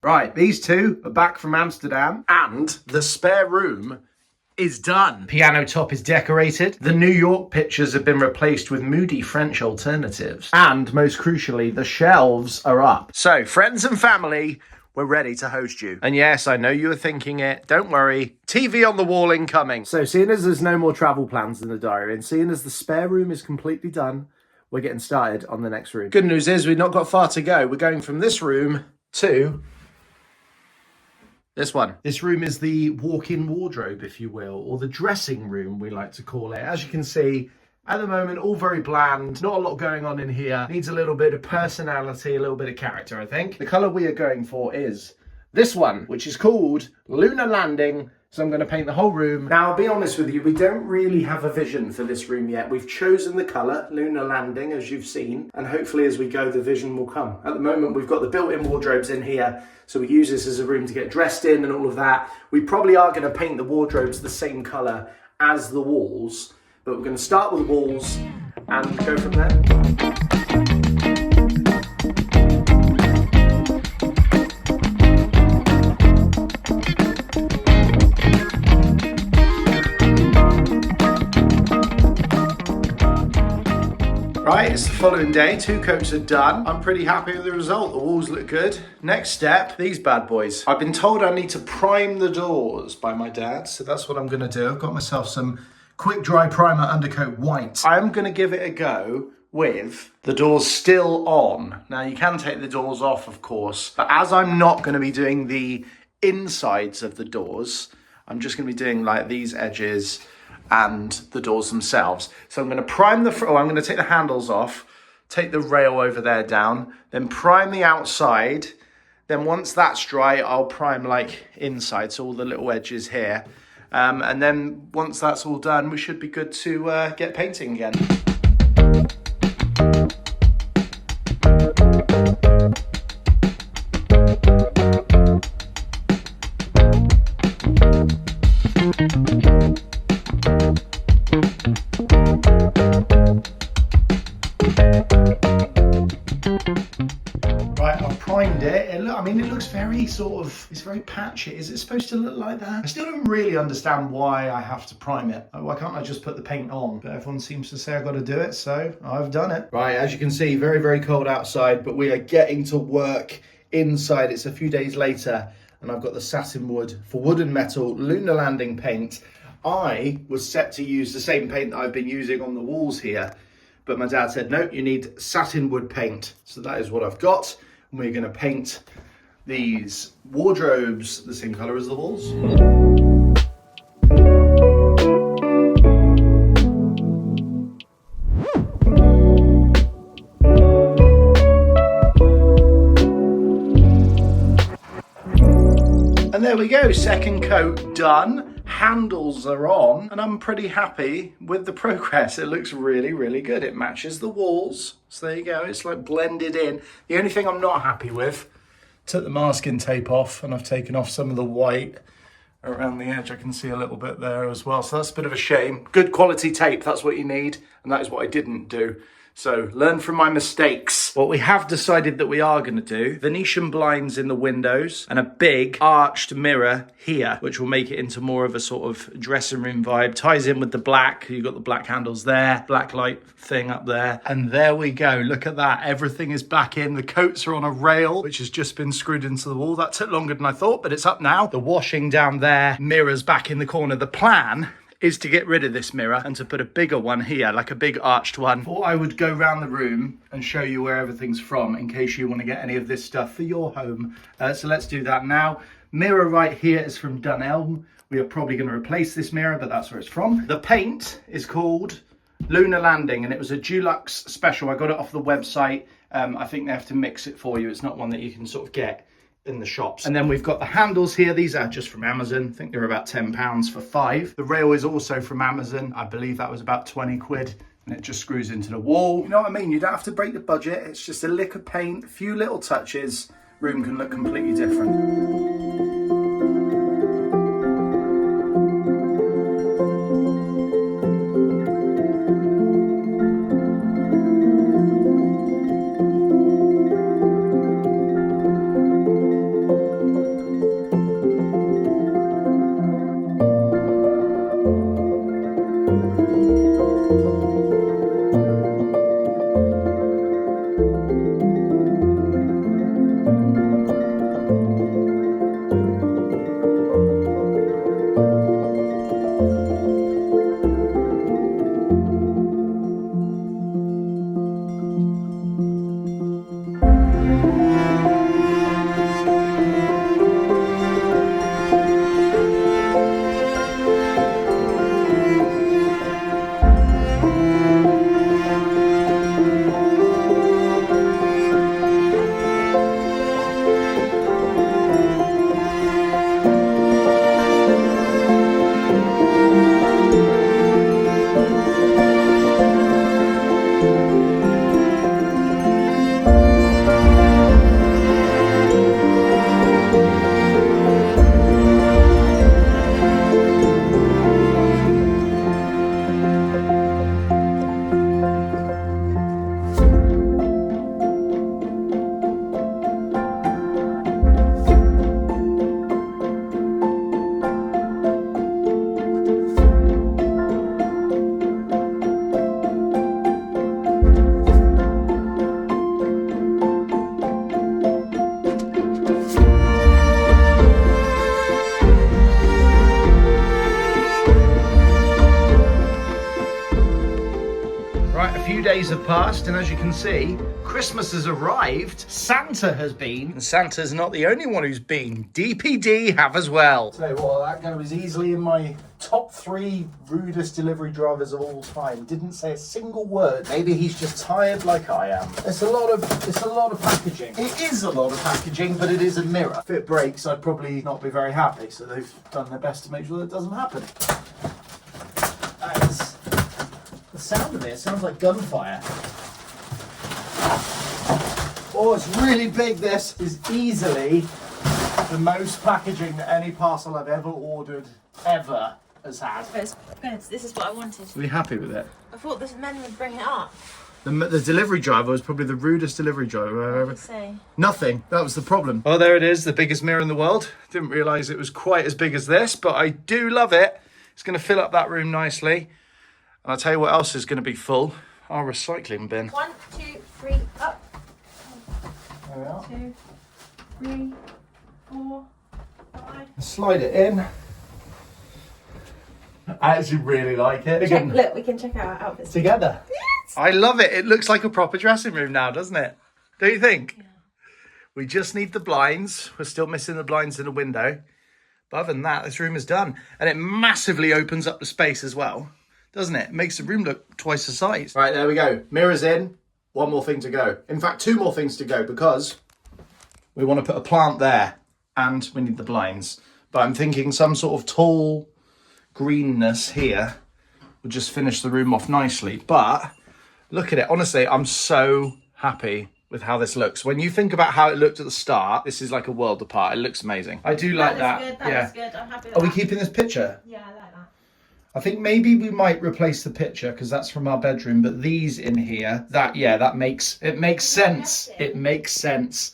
Right, these two are back from Amsterdam and the spare room is done. Piano top is decorated. The New York pictures have been replaced with moody French alternatives. And most crucially, the shelves are up. So, friends and family, we're ready to host you. And yes, I know you were thinking it. Don't worry. TV on the wall incoming. So, seeing as there's no more travel plans in the diary, and seeing as the spare room is completely done, we're getting started on the next room. Good news is we've not got far to go. We're going from this room to this one. This room is the walk-in wardrobe, if you will, or the dressing room, we like to call it. As you can see, at the moment, all very bland. Not a lot going on in here. Needs a little bit of personality, a little bit of character, I think. The colour we are going for is this one, which is called Lunar Landing. So I'm going to paint the whole room. Now, I'll be honest with you, we don't really have a vision for this room yet. We've chosen the colour, Lunar Landing, as you've seen, and hopefully as we go, the vision will come. At the moment, we've got the built-in wardrobes in here, so we use this as a room to get dressed in and all of that. We probably are going to paint the wardrobes the same colour as the walls, but we're going to start with the walls and go from there. Right, it's the following day, 2 coats are done. I'm pretty happy with the result, the walls look good. Next step, these bad boys. I've been told I need to prime the doors by my dad, so that's what I'm gonna do. I've got myself some quick dry primer undercoat white. I'm gonna give it a go with the doors still on. Now you can take the doors off, of course, but as I'm not gonna be doing the insides of the doors, I'm just gonna be doing like these edges and the doors themselves. So I'm going to prime the I'm going to take the handles off, take the rail over there down, then prime the outside. Then once that's dry, I'll prime like inside, so all the little edges here. And then once that's all done, we should be good to get painting again. Right, I've primed it. It looks very it's very patchy. Is it supposed to look like that? I still don't really understand why I have to prime it. Why can't I just put the paint on? But everyone seems to say I've got to do it, so I've done it. Right, as you can see, very, very cold outside, but we are getting to work inside. It's a few days later, and I've got the satin wood for wood and metal Lunar Landing paint. I was set to use the same paint that I've been using on the walls here, but my dad said, no, you need satin wood paint. So that is what I've got. And we're gonna paint these wardrobes the same color as the walls. And there we go, second coat done. Handles are on, and I'm pretty happy with the progress. It looks really, really good. It matches the walls. So there you go, it's like blended in. The only thing I'm not happy with, took the masking tape off, and I've taken off some of the white around the edge. I can see a little bit there as well. So that's a bit of a shame. Good quality tape, that's what you need. And that is what I didn't do. So learn from my mistakes. What we have decided that we are going to do, Venetian blinds in the windows and a big arched mirror here, which will make it into more of a sort of dressing room vibe. Ties in with the black. You've got the black handles there, black light thing up there. And there we go. Look at that. Everything is back in. The coats are on a rail, which has just been screwed into the wall. That took longer than I thought, but it's up now. The washing down there, mirrors back in the corner. The plan is to get rid of this mirror and to put a bigger one here, like a big arched one. Or I would go around the room and show you where everything's from in case you want to get any of this stuff for your home. So let's do that now. Mirror right here is from Dunelm. We are probably going to replace this mirror, but that's where it's from. The paint is called Lunar Landing, and it was a Dulux special. I got it off the website. I think they have to mix it for you. It's not one that you can sort of get in the shops. And then we've got the handles here. These are just from Amazon. I think they're about £10 for 5. The rail is also from Amazon. I believe that was about 20 quid. And it just screws into the wall. You know what I mean? You don't have to break the budget. It's just a lick of paint, a few little touches. Room can look completely different. days have passed, and as you can see, Christmas has arrived. Santa has been. And Santa's not the only one who's been. DPD have as well. So what, that guy was easily in my top 3 rudest delivery drivers of all time. Didn't say a single word. Maybe he's just tired like I am. It's a lot of packaging. It is a lot of packaging, but it is a mirror. If it breaks, I'd probably not be very happy. So they've done their best to make sure that doesn't happen. The sound of it sounds like gunfire. Oh, it's really big. This is easily the most packaging that any parcel I've ever ordered ever has had. It's good. This is what I wanted. Are you happy with it? I thought the men would bring it up. The delivery driver was probably the rudest delivery driver I've ever. Say. Nothing. That was the problem. Oh, there it is, the biggest mirror in the world. Didn't realise it was quite as big as this, but I do love it. It's going to fill up that room nicely. And I'll tell you what else is going to be full. Our recycling bin. 1, 2, 3, up. There we are. 2, 3, 4, 5. Slide it in. I actually really like it. Again, Look, we can check out our outfits together. Yes! I love it. It looks like a proper dressing room now, doesn't it? Don't you think? Yeah. We just need the blinds. We're still missing the blinds in the window. But other than that, this room is done. And it massively opens up the space as well, doesn't it? It makes the room look twice the size. Right, there we go. Mirrors in. One more thing to go. In fact, 2 more things to go because we want to put a plant there and we need the blinds. But I'm thinking some sort of tall greenness here would just finish the room off nicely. But look at it. Honestly, I'm so happy with how this looks. When you think about how it looked at the start, this is like a world apart. It looks amazing. I do like that. Good. That looks good. I'm happy with Are that. we keeping this picture? Yeah, I like that. I think maybe we might replace the picture because that's from our bedroom, but these in here, that makes sense. It makes sense.